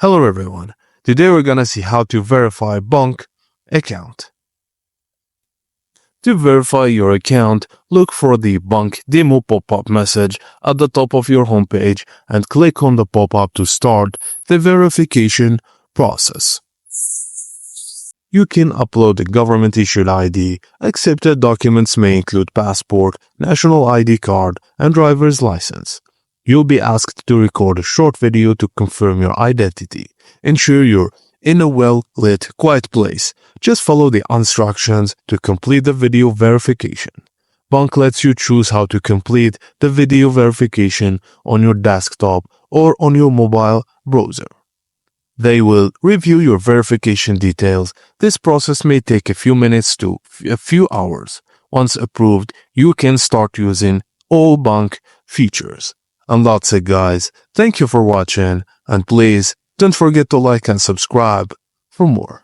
Hello everyone. Today we're gonna see how to verify Bunq account. To verify your account, look for the Bunq demo pop-up message at the top of your homepage and click on the pop-up to start the verification process. You can upload a government-issued ID. Accepted documents may include passport, national ID card, and driver's license. You'll be asked to record a short video to confirm your identity. Ensure you're in a well-lit, quiet place. Just follow the instructions to complete the video verification. Bunq lets you choose how to complete the video verification on your desktop or on your mobile browser. They will review your verification details. This process may take a few minutes to a few hours. Once approved, you can start using all Bunq features. And that's it, guys. Thank you for watching, and please don't forget to like and subscribe for more.